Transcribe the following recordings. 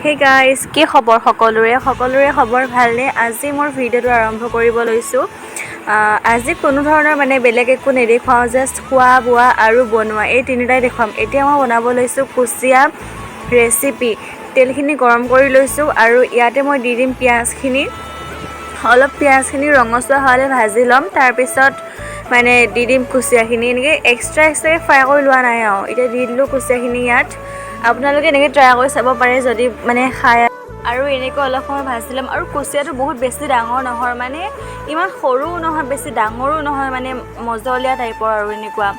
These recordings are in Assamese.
Hey guys, কি খবৰ সকলোৰে খবৰ ভালনে? আজি মোৰ ভিডিঅ'টো আৰম্ভ কৰিব লৈছোঁ। আজি কোনো ধৰণৰ মানে বেলেগ একো নেদেখাওঁ, জাষ্ট খোৱা বোৱা আৰু বনোৱা এই তিনিটাই দেখুৱাম। এতিয়া মই বনাব লৈছোঁ কুচিয়া ৰেচিপি। তেলখিনি গৰম কৰি লৈছোঁ আৰু ইয়াতে মই দি দিম পিঁয়াজখিনি। অলপ পিঁয়াজখিনি ৰঙচুৱা হোৱালৈ ভাজি ল'ম, তাৰপিছত মানে দি দিম কুচিয়াখিনি। এনেকৈ এক্সট্ৰাকৈ ফ্ৰাই কৰি লোৱা নাই আৰু। এতিয়া দি দিলোঁ কুচিয়াখিনি ইয়াত। আপোনালোকে এনেকৈ ট্ৰাই কৰি চাব পাৰে যদি মানে খায়। আৰু এনেকৈ অলপ সময় ভাজি ল'ম। আৰু কুচিয়াটো বহুত বেছি ডাঙৰ নহয়, মানে ইমান সৰুও নহয় বেছি ডাঙৰো নহয়, মানে মজলীয়া টাইপৰ আৰু এনেকুৱা।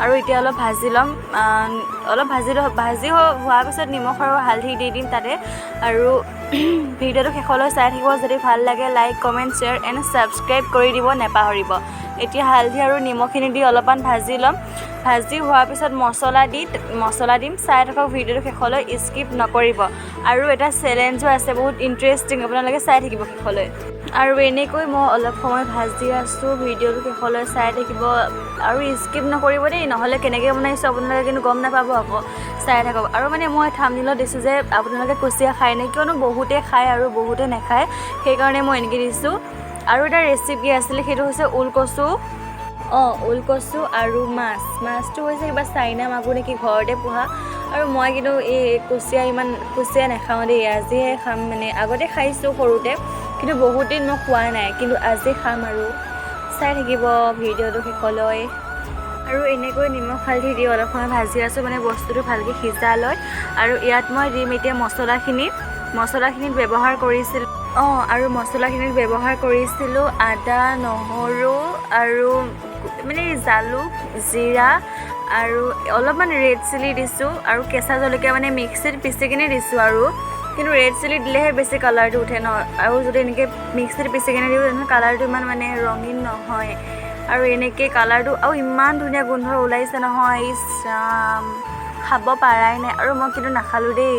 আৰু এতিয়া অলপ ভাজি ল'ম। অলপ ভাজি হোৱাৰ পিছত নিমখ আৰু হালধি দি দিম তাতে। আৰু ভিডিঅ'টো শেষলৈ চাই থাকিব। যদি ভাল লাগে like comment share and subscribe কৰি দিব নেপাহৰিব। এতিয়া হালধি আৰু নিমখখিনি দি অলপমান ভাজি ল'ম। ভাজি হোৱাৰ পিছত মছলা দিম। চাই থাকক ভিডিঅ'টো শেষলৈ, স্কিপ নকৰিব। আৰু এটা চেলেঞ্জো আছে বহুত ইণ্টাৰেষ্টিং, আপোনালোকে চাই থাকিব শেষলৈ। আৰু এনেকৈ মই অলপ সময় ভাজি আছোঁ, ভিডিঅ'টো শেষলৈ চাই থাকিব আৰু স্কিপ নকৰিব দেই, নহ'লে কেনেকৈ বনাইছোঁ আপোনালোকে কিন্তু গম নাপাব আকৌ। চাই থাকক। আৰু মানে মই থাম্বনেইলত দিছোঁ যে আপোনালোকে কুচিয়া খায় নে, কিয়নো বহুতে খায় আৰু বহুতে নাখায়, সেইকাৰণে মই এনেকৈ দিছোঁ। আৰু এটা ৰেচিপি আছিলে, সেইটো হৈছে ওলকচু। ওলকচু আৰু মাছটো হৈছে কিবা চাইনা মাগুৰ নেকি, ঘৰতে পোহা। আৰু মই কিন্তু এই কুচিয়া নাখাওঁ দেই, আজিহে খাম। মানে আগতে খাইছোঁ সৰুতে, কিন্তু বহুত দিন মই খোৱা নাই, কিন্তু আজি খাম। আৰু চাই থাকিব ভিডিঅ'টো শেষলৈ। আৰু এনেকৈ নিমখ হালধি দি অলপ সময় ভাজি আছোঁ, মানে বস্তুটো ভালকৈ সিজা লয়। আৰু ইয়াত মই দিম এতিয়া মছলাখিনিত ব্যৱহাৰ কৰিছিলোঁ আদা, নহৰু আৰু মানে জালুক, জিৰা আৰু অলপমান ৰেড চিলি দিছোঁ, আৰু কেঁচা জলকীয়া মানে মিক্সিত পিচি কিনে দিছোঁ। আৰু কিন্তু ৰেড চিলি দিলেহে বেছি কালাৰটো উঠে ন, আৰু যদি এনেকৈ মিক্সিত পিচি কিনে দিওঁ তেনেহ'লে কালাৰটো ইমান মানে ৰঙীন নহয়। আৰু এনেকৈ কালাৰটো আৰু ইমান ধুনীয়া গোন্ধ ওলাইছে নহয়, ইছ ৰাম, খাব পাৰাই নাই। আৰু মই কিন্তু নাখালোঁ দেই,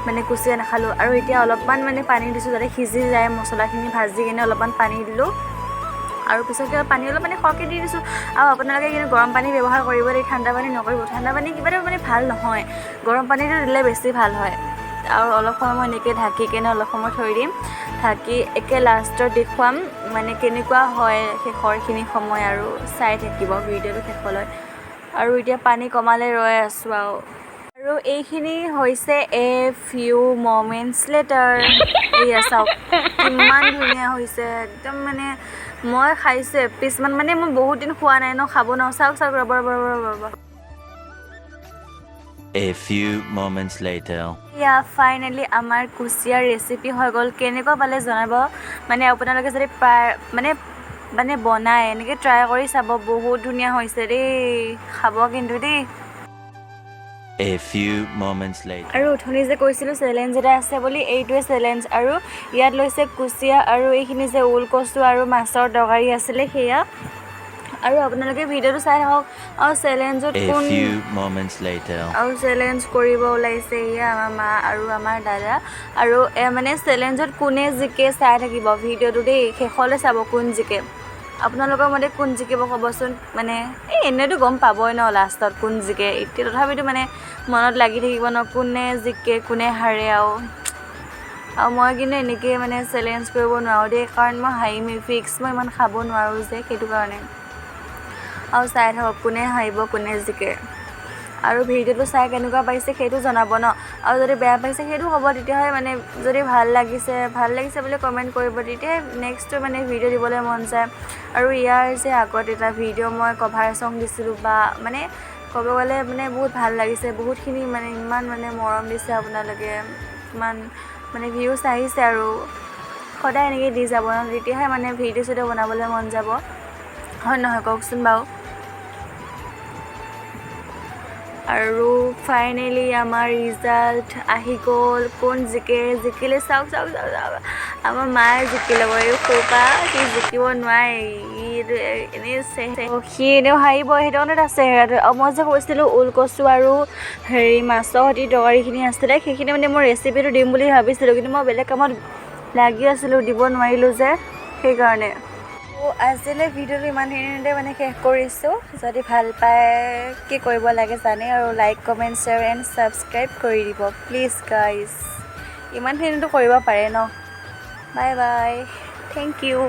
মানে কুচিয়া নাখালোঁ। আৰু এতিয়া অলপমান মানে পানী দিছোঁ যাতে সিজি যায় মছলাখিনি। ভাজি কিনে অলপমান পানী দিলোঁ, আৰু পিছতকৈ পানী অলপ মানে সৰহকৈ দি দিছোঁ। আৰু আপোনালোকে কিন্তু গৰম পানী ব্যৱহাৰ কৰিব দেই, ঠাণ্ডা পানী নকৰিব। ঠাণ্ডা পানী কিবা এটা মানে ভাল নহয়, গৰম পানীটো দিলে বেছি ভাল হয়। আৰু অলপ সময় মই এনেকৈ ঢাকি কিনে অলপ সময় থৈ দিম। ঢাকি একে লাষ্টত দেখুৱাম মানে কেনেকুৱা হয় শেষৰখিনি সময়, আৰু চাই থাকিব ভিডিঅ'টো শেষলৈ। আৰু এতিয়া পানী কমালে ৰৈ আছোঁ আৰু এইখিনি হৈছে ফিউ মমেণ্টছ লেটাৰ। এয়া চাওক কিমান ধুনীয়া হৈছে, একদম মানে মই খাইছোঁ এপিচমান, মানে মই বহুত দিন খোৱা নাই ন, খাব নোৱাৰোঁ। চাওক ৰ'ব। A few moments later. Finally আমাৰ কুচিয়াৰ ৰেচিপি হৈ গ'ল। কেনেকুৱা পালে জনাব। মানে আপোনালোকে যদি মানে বনায় এনেকৈ ট্ৰাই কৰি চাব, বহুত ধুনীয়া হৈছে দেই, খাব কিন্তু দেই। A few moments later. আৰু অথনি যে কৈছিলোঁ চেলেঞ্জ এটা আছে বুলি, এইটোৱে চেলেঞ্জ। আৰু ইয়াত লৈছে কুচিয়া, আৰু এইখিনি যে ওলকচু আৰু মাছৰ তৰকাৰী আছিলে সেয়া। আৰু আপোনালোকে ভিডিঅ'টো চাই থাকক। আৰু A few moments later. Challenge কৰিব ওলাইছে এয়া আমাৰ মা আৰু আমাৰ দাদা। আৰু মানে চেলেঞ্জত কোনে জিকে চাই থাকিব ভিডিঅ'টো দেই, শেষলৈ চাব কোন জিকে। আপোনালোকৰ মতে কোন জিকিব ক'বচোন। মানে এনেইতো গম পাবই ন লাষ্টত কোন জিকে, এতিয়া তথাপিতো মানে মনত লাগি থাকিব ন কোনে জিকে কোনে হাৰে। আৰু মই কিন্তু এনেকৈ মানে চেলেঞ্জ কৰিব নোৱাৰোঁ দেই, কাৰণ মই মই ইমান খাব নোৱাৰোঁ যে, সেইটো কাৰণে। আৰু চাই থাকক কোনে হাৰিব কোনে জিকে। আৰু ভিডিঅ'টো চাই কেনেকুৱা পাইছে সেইটো জনাব ন, আৰু যদি বেয়া পাইছে সেইটো হ'ব। তেতিয়াহে মানে যদি ভাল লাগিছে বুলি কমেণ্ট কৰিব, তেতিয়াহে নেক্সটটো মানে ভিডিঅ' দিবলৈ মন যায়। আৰু ইয়াৰ যে আগত এটা ভিডিঅ' মই কভাৰ চং দিছিলোঁ, বা মানে ক'ব গ'লে মানে বহুত ভাল লাগিছে, বহুতখিনি মানে ইমান মানে মৰম দিছে আপোনালোকে, ইমান মানে ভিউজ আহিছে। আৰু সদায় এনেকৈ দি যাব ন, তেতিয়াহে মানে ভিডিঅ' বনাবলৈ মন যাব, হয় নহয় কওকচোন বাৰু। আৰু ফাইনেলি আমাৰ ৰিজাল্ট আহি গ'ল। কোন জিকিলে চাওক। আমাৰ মায়ে জিকিলে বাৰু, এই সৌপা সি জিকিব নোৱাৰে, সি এনেও হাৰিব, সেইটো কাৰণেতো আছে চেহেৰাটো। আৰু মই যে কৈছিলোঁ ওলকচু আৰু মাছৰ সৈতে তৰকাৰীখিনি আছিলে, সেইখিনি মানে মই ৰেচিপিটো দিম বুলি ভাবিছিলোঁ, কিন্তু মই বেলেগ কামত লাগি আছিলোঁ, দিব নোৱাৰিলোঁ যে, সেইকাৰণে। আজিলৈ ভিডিঅ'টো ইমানখিনিতে মানে শেষ কৰিছোঁ। যদি ভাল পায় কি কৰিব লাগে জানে, আৰু like comment share and subscribe কৰি দিব প্লিজ গাইজ। ইমানখিনিতো কৰিব পাৰে ন বাই বাই থেংক ইউ